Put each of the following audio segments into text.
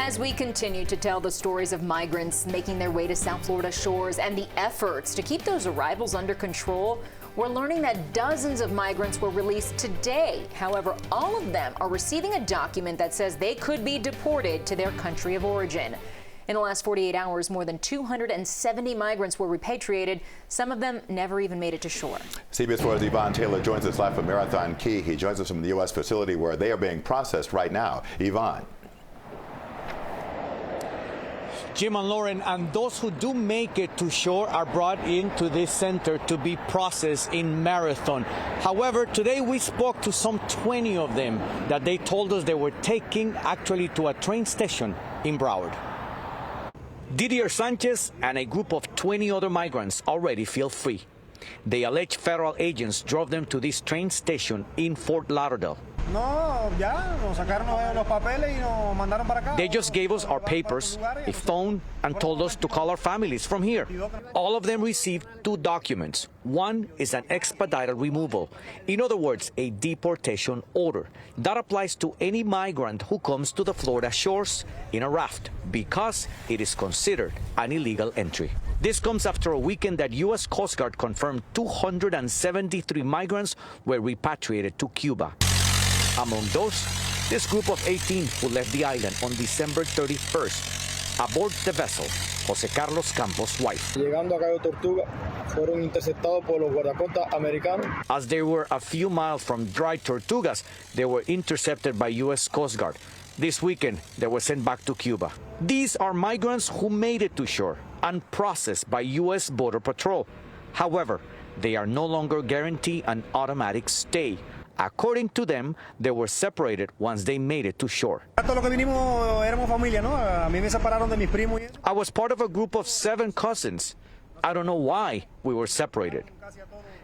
As we continue to tell the stories of migrants making their way to South Florida shores and the efforts to keep those arrivals under control, we're learning that dozens of migrants were released today. However, all of them are receiving a document that says they could be deported to their country of origin. In the last 48 hours, more than 270 migrants were repatriated. Some of them never even made it to shore. CBS 4's Yvonne Taylor joins us live from Marathon Key. He joins us from the U.S. facility where they are being processed right now. Yvonne. Jim and Lauren, and those who do make it to shore are brought into this center to be processed in Marathon. However, today we spoke to some 20 of them that they told us they were taking actually to a train station in Broward. Didier Sanchez and a group of 20 other migrants already feel free. They allege federal agents drove them to this train station in Fort Lauderdale. They just gave us our papers, a phone, and told us to call our families from here. All of them received 2 documents. One is an expedited removal. In other words, a deportation order. That applies to any migrant who comes to the Florida shores in a raft because it is considered an illegal entry. This comes after a weekend that U.S. Coast Guard confirmed 273 migrants were repatriated to Cuba. Among those, this group of 18 who left the island on December 31st aboard the vessel, Jose Carlos Campos' wife. As they were a few miles from dry Tortugas, they were intercepted by U.S. Coast Guard. This weekend, they were sent back to Cuba. These are migrants who made it to shore and processed by U.S. Border Patrol. However, they are no longer guaranteed an automatic stay. According to them, they were separated once they made it to shore. I was part of a group of 7 cousins. I don't know why we were separated.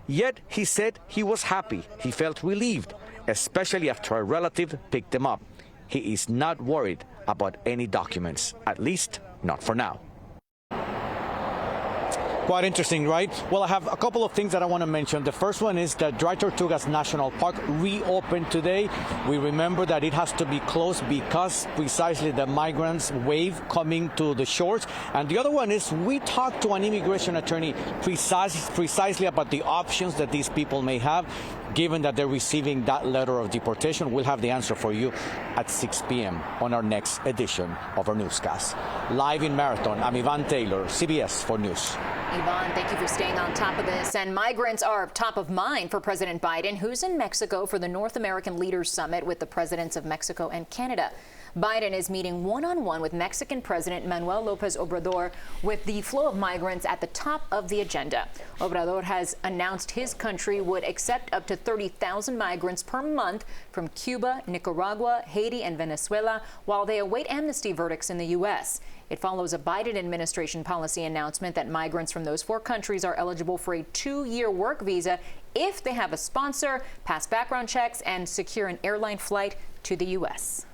Yet he said he was happy. He felt relieved, especially after a relative picked him up. He is not worried about any documents, at least not for now. Quite interesting, right? Well, I have a couple of things that I want to mention. The first one is that Dry Tortugas National Park reopened today. We remember that it has to be closed because precisely the migrants wave coming to the shores. And the other one is we talked to an immigration attorney precisely about the options that these people may have, given that they're receiving that letter of deportation. We'll have the answer for you at 6 p.m. on our next edition of our newscast. Live in Marathon, I'm Yvonne Taylor, CBS 4 News. Yvonne, thank you for staying on top of this. And migrants are top of mind for President Biden, who's in Mexico for the North American Leaders Summit with the presidents of Mexico and Canada. Biden is meeting one-on-one with Mexican President Manuel López Obrador, with the flow of migrants at the top of the agenda. Obrador has announced his country would accept up to 30,000 migrants per month from Cuba, Nicaragua, Haiti, and Venezuela while they await amnesty verdicts in the U.S. It follows a Biden administration policy announcement that migrants from those 4 countries are eligible for a 2-year work visa if they have a sponsor, pass background checks, and secure an airline flight to the U.S.